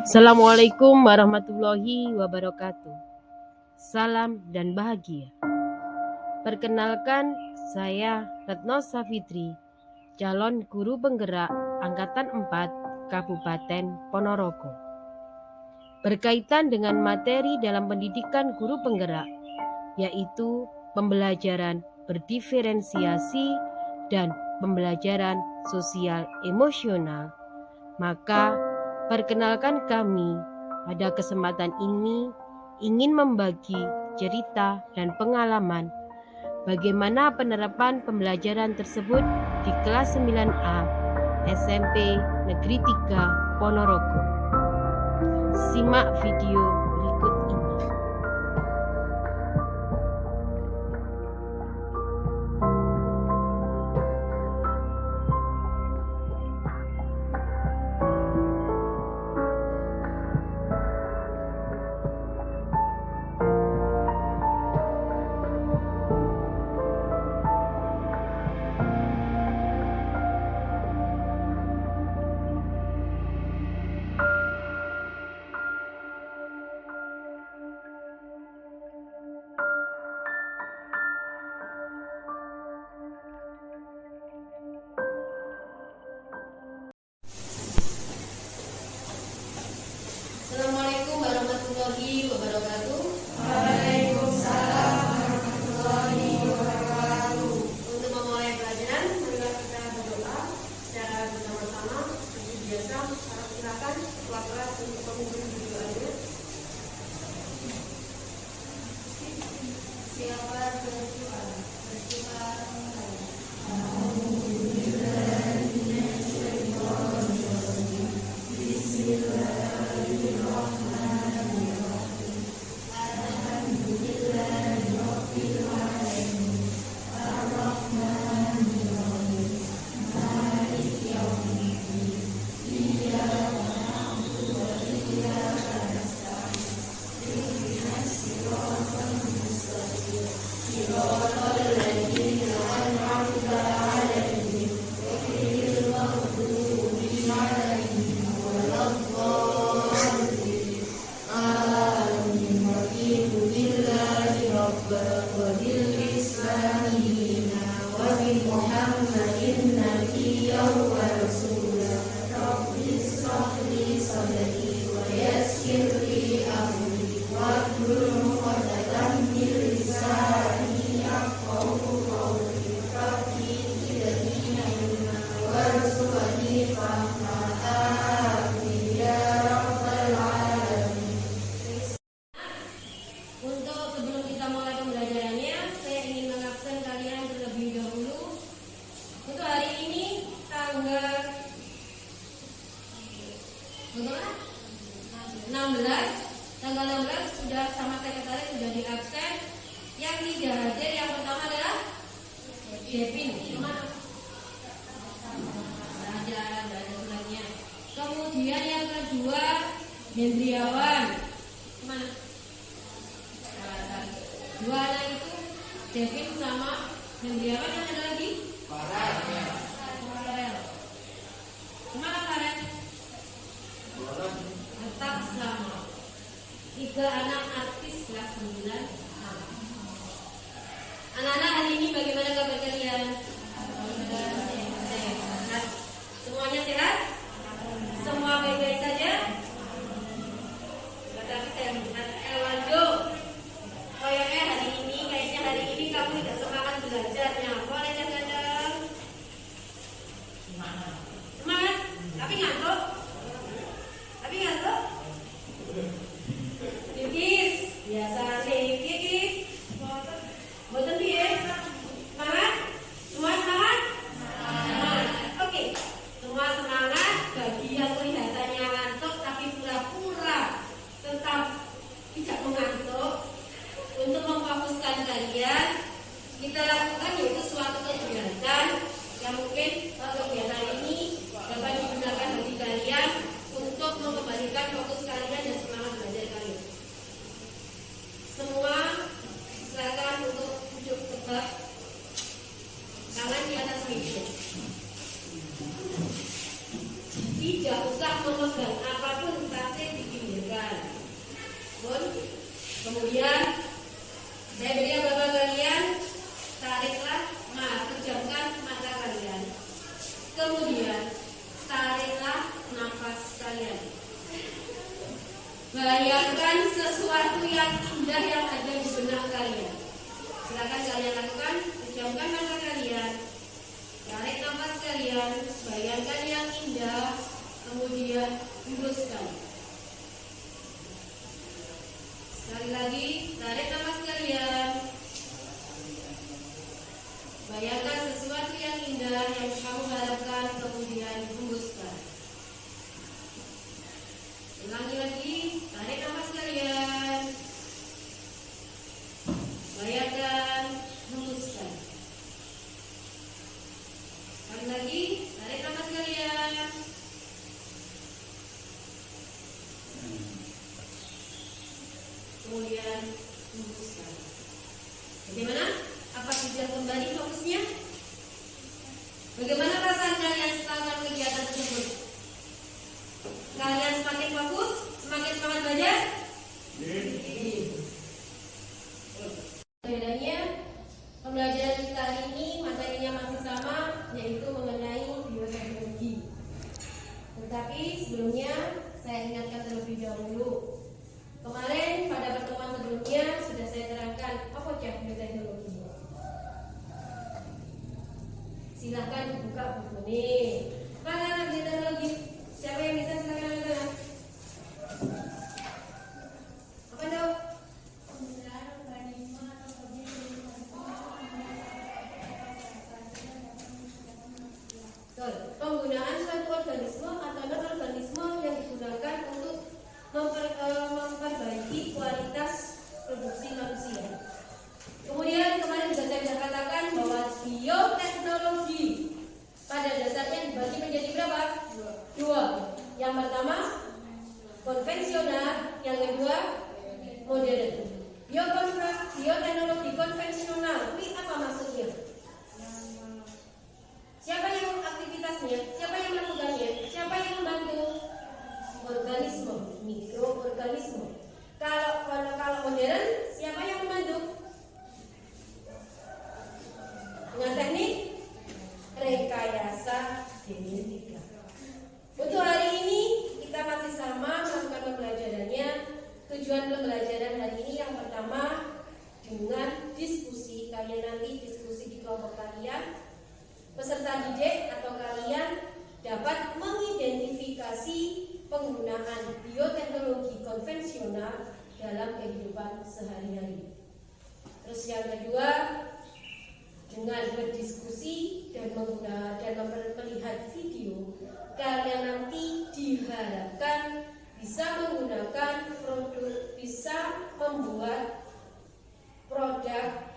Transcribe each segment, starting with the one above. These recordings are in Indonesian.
Assalamualaikum warahmatullahi wabarakatuh. Salam dan bahagia. Perkenalkan, saya Retno Safitri, calon guru penggerak Angkatan 4 Kabupaten Ponorogo. Berkaitan dengan materi dalam pendidikan guru penggerak, yaitu pembelajaran berdiferensiasi dan pembelajaran sosial emosional, maka perkenalkan kami pada kesempatan ini ingin membagi cerita dan pengalaman bagaimana penerapan pembelajaran tersebut di kelas 9A SMP Negeri 3 Ponorogo. Simak video berikut ini. Assalamualaikum warahmatullahi wabarakatuh. Waalaikumsalam warahmatullahi wabarakatuh. Untuk memulai pelajaran, marilah kita berdoa secara bersama-sama. Seperti biasa, saya silakan ketua kelas untuk memimpin doanya. Siapa berdoa? Untuk sebelum kita mulai pembelajarannya, saya ingin mengabsen kalian terlebih dahulu. Untuk hari ini tanggal 16 sudah sama sekretaris sudah diabsen. Yang tidak hadir yang pertama adalah Devin. Kemana? Ada suratnya. Kemudian yang kedua Hendriawan. Kemana? Dua anak itu Devin sama Hendriawan, yang ada lagi? Farel. Kemana Farel? Tetap sama. 3 anak artis kelas 9. Anak-anak, hari ini bagaimana kabar kalian? Sehat. Semuanya sehat? Semua baik-baik saja? Tetapi saya melihat Elwando, kayaknya hari ini kamu tidak semangat belajarnya. Boleh kadang-kadang semangat, tapi ngantuk. Kikis, biasa nih kikis. Boten piye? Semangat? Semua semangat? Semangat. Oke. Semua semangat. Bagi yang kelihatannya ngantuk, Bayangkan sesuatu yang indah yang ada di benak kalian. Silakan kalian lakukan, pejamkan mata kalian, tarik nafas kalian, bayangkan yang indah, kemudian hembuskan. Sekali lagi, tarik nafas kalian, bayangkan sesuatu yang indah yang kamu harapkan, kemudian hembuskan. Ulangi lagi, tarik nafas kalian, bayangkan, hembuskan. Sekali lagi, tarik nafas kalian, kemudian hembuskan. Bagaimana? Apa sudah kembali fokusnya? Bagaimana perasaan kalian setelah kegiatan tersebut? Kalian semakin fokus, semakin semangat belajar? Bedanya, pembelajaran kita hari ini materinya masih sama, yaitu mengenai bioteknologi. Tetapi sebelumnya saya ingatkan terlebih dahulu. Kemarin pada pertemuan sebelumnya sudah saya terangkan apa itu bioteknologi. Silahkan buka buku nih. Mana bioteknologi? Siapa yang bisa silakan angkat? Apa dong? Penggunaan suatu organisme atau non-organisme yang digunakan untuk memperbaiki kualitas produksi manusia. Kemudian kemarin juga saya katakan bahwa bioteknologi pada dasarnya dibagi menjadi berapa? Dua. Yang pertama konvensional, yang kedua modern. Bioteknologi konvensional, ini apa maksudnya? Siapa yang aktivitasnya? Siapa yang melakukannya? Siapa yang membantu? Organisme, mikroorganisme. Kalau modern, siapa yang membantu? Dengan teknik rekayasa genetika. Untuk hari ini kita masih sama melakukan pembelajarannya. Tujuan pembelajaran hari ini yang pertama dengan diskusi. Kalian nanti diskusi di kelompok kalian. Peserta didik atau kalian dapat mengidentifikasi penggunaan bioteknologi konvensional dalam kehidupan sehari-hari. Terus yang kedua, dengan berdiskusi dan melihat video, kalian nanti diharapkan bisa menggunakan bisa membuat produk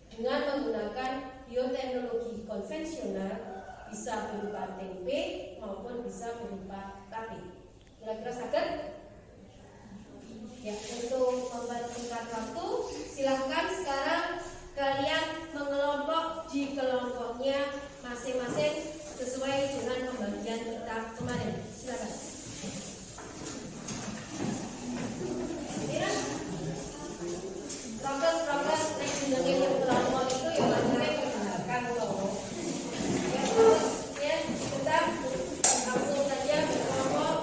dengan menggunakan bioteknologi konvensional, bisa berupa tempe maupun bisa berupa tape. Kira-kira sakit? Ya, untuk mempersingkat waktu, silahkan sekarang kalian mengelompok di kelompoknya masing-masing sesuai dengan pembagian kita kemarin. Silakan. Progres dengan yang kelompok itu ya maksudnya pergunakan loh. Ya terus ya kita langsung saja ke kelompok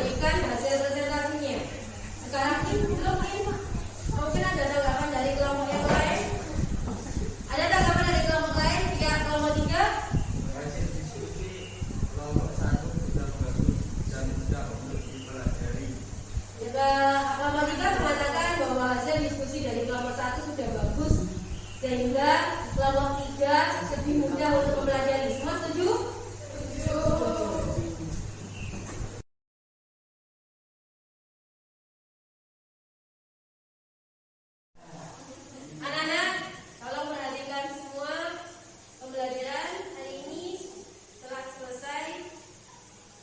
memberikan hasil presentasinya. Sekarang ini mungkin ada tanggapan dari kelompok yang lain. Ada tanggapan dari kelompok lain? Pihak kelompok 3. Hasil diskusi kelompok 1 sudah bagus dan mudah untuk dipelajari. Kelompok 3 mengatakan bahwa hasil diskusi dari kelompok 1 sudah bagus sehingga kelompok 3 lebih mudah untuk mempelajari. Semua setuju? Anak-anak, tolong perhatikan semua pembelajaran hari ini telah selesai.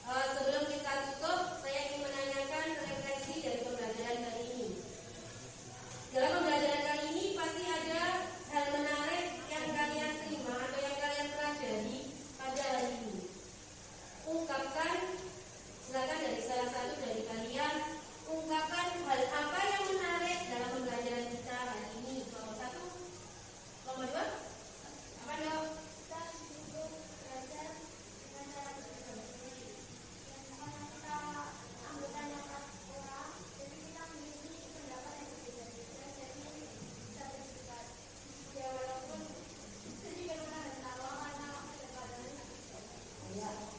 Sebelum kita tutup, saya ingin menanyakan refleksi dari pembelajaran kali ini. Dalam pembelajaran kali ini pasti ada hal menarik yang kalian terima atau yang kalian pelajari pada hari ini. Ungkapkan, silakan dari salah satu dari kalian, ungkapkan hal apa yang menarik dalam pembelajaran kita hari ini. Kelompok 1, kelompok 2, apa dong?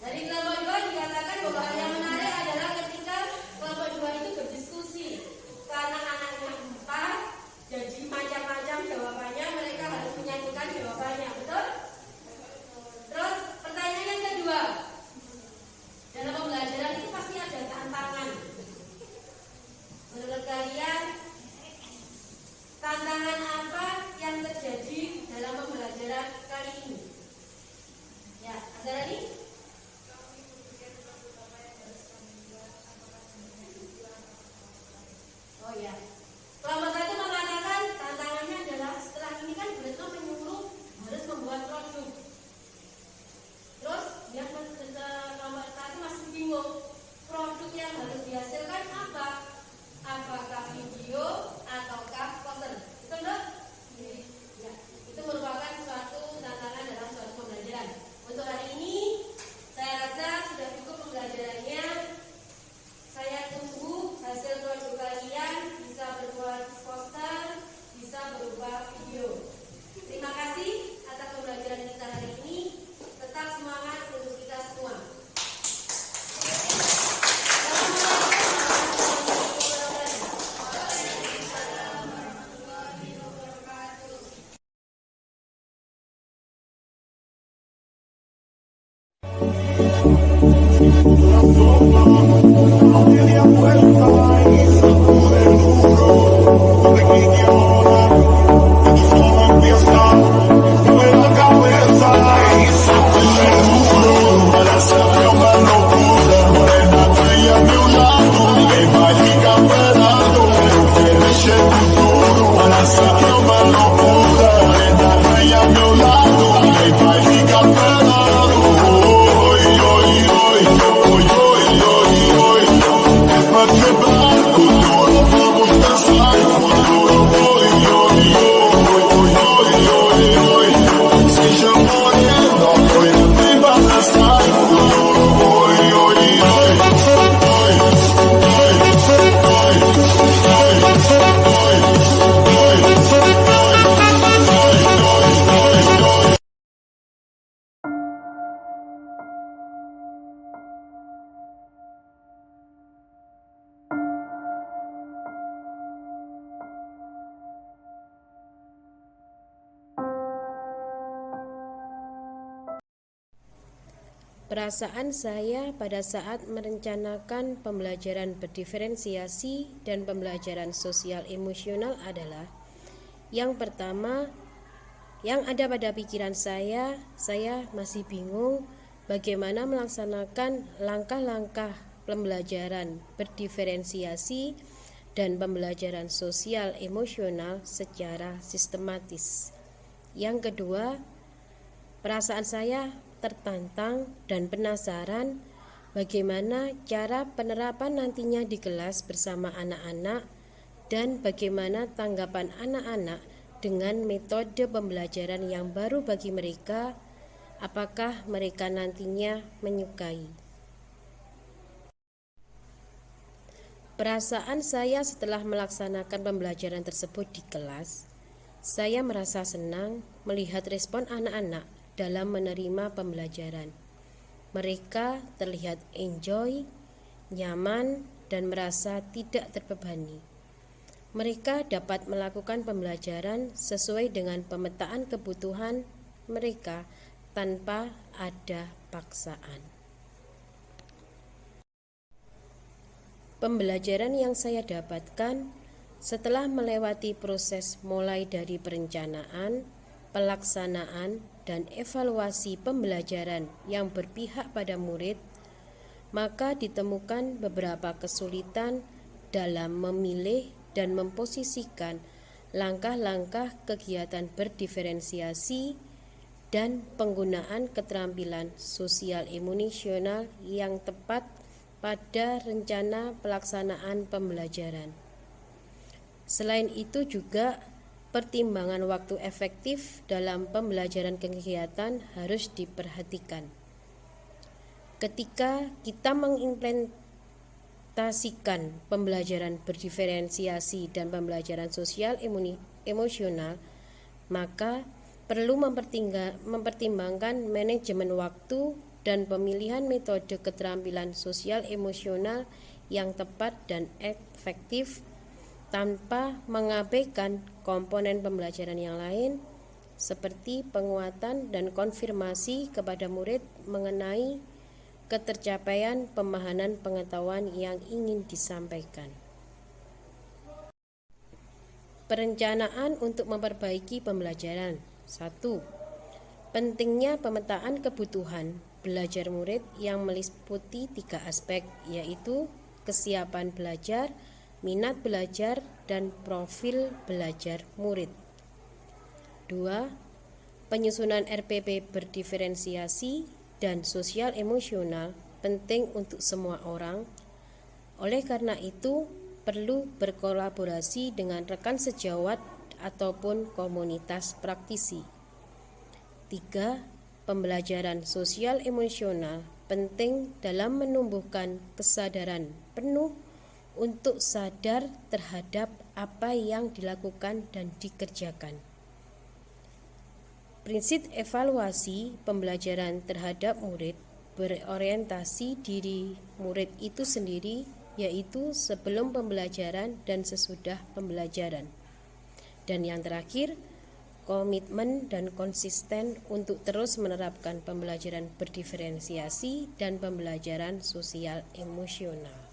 Dari kelompok 2 dikatakan bahwa hal yang menarik adalah ketika kelompok 2 itu berdiskusi. Karena anaknya 4, jadi macam-macam jawabannya, mereka harus menyatukan jawabannya, betul? Terus pertanyaan yang kedua, dalam pembelajaran itu pasti ada tantangan. Menurut kalian, tantangan apa yang terjadi dalam pembelajaran kali ini? Ya, ada lagi? Oh ya, kelompok 1 mengatakan tantangannya adalah setelah ini kan Retno menyuruh harus membuat produk. Terus dia kelompok 1 masih bingung, produk yang harus dihasilkan apa? Apakah video ataukah poster? Betul enggak? Ya, itu merupakan suatu tantangan dalam suatu pembelajaran. Untuk hari ini saya rasa sudah cukup pembelajarannya. Saya tunggu hasil produk kalian, bisa berupa poster, bisa berupa video. Terima kasih atas pembelajaran kita hari ini. Tetap semangat untuk kita semua. Perasaan saya pada saat merencanakan pembelajaran berdiferensiasi dan pembelajaran sosial emosional adalah, yang pertama, yang ada pada pikiran saya masih bingung bagaimana melaksanakan langkah-langkah pembelajaran berdiferensiasi dan pembelajaran sosial emosional secara sistematis. Yang kedua, perasaan saya tertantang dan penasaran bagaimana cara penerapan nantinya di kelas bersama anak-anak dan bagaimana tanggapan anak-anak dengan metode pembelajaran yang baru bagi mereka, apakah mereka nantinya menyukai. Perasaan saya setelah melaksanakan pembelajaran tersebut di kelas, saya merasa senang melihat respon anak-anak dalam menerima pembelajaran. Mereka terlihat enjoy, nyaman, dan merasa tidak terbebani. Mereka dapat melakukan pembelajaran sesuai dengan pemetaan kebutuhan mereka tanpa ada paksaan. Pembelajaran yang saya dapatkan setelah melewati proses mulai dari perencanaan, pelaksanaan, dan evaluasi pembelajaran yang berpihak pada murid, maka ditemukan beberapa kesulitan dalam memilih dan memposisikan langkah-langkah kegiatan berdiferensiasi dan penggunaan keterampilan sosial emosional yang tepat pada rencana pelaksanaan pembelajaran. Selain itu juga pertimbangan waktu efektif dalam pembelajaran kegiatan harus diperhatikan. Ketika kita mengimplementasikan pembelajaran berdiferensiasi dan pembelajaran sosial emosional, maka perlu mempertimbangkan manajemen waktu dan pemilihan metode keterampilan sosial emosional yang tepat dan efektif tanpa mengabaikan komponen pembelajaran yang lain seperti penguatan dan konfirmasi kepada murid mengenai ketercapaian pemahaman pengetahuan yang ingin disampaikan. Perencanaan untuk memperbaiki pembelajaran. 1. Pentingnya pemetaan kebutuhan belajar murid yang meliputi 3 aspek, yaitu kesiapan belajar, minat belajar, dan profil belajar murid. 2. Penyusunan RPP berdiferensiasi dan sosial emosional penting untuk semua orang. Oleh karena itu, perlu berkolaborasi dengan rekan sejawat ataupun komunitas praktisi. 3. Pembelajaran sosial emosional penting dalam menumbuhkan kesadaran penuh untuk sadar terhadap apa yang dilakukan dan dikerjakan. Prinsip evaluasi pembelajaran terhadap murid berorientasi diri murid itu sendiri, yaitu sebelum pembelajaran dan sesudah pembelajaran. Dan yang terakhir, komitmen dan konsisten untuk terus menerapkan pembelajaran berdiferensiasi dan pembelajaran sosial emosional.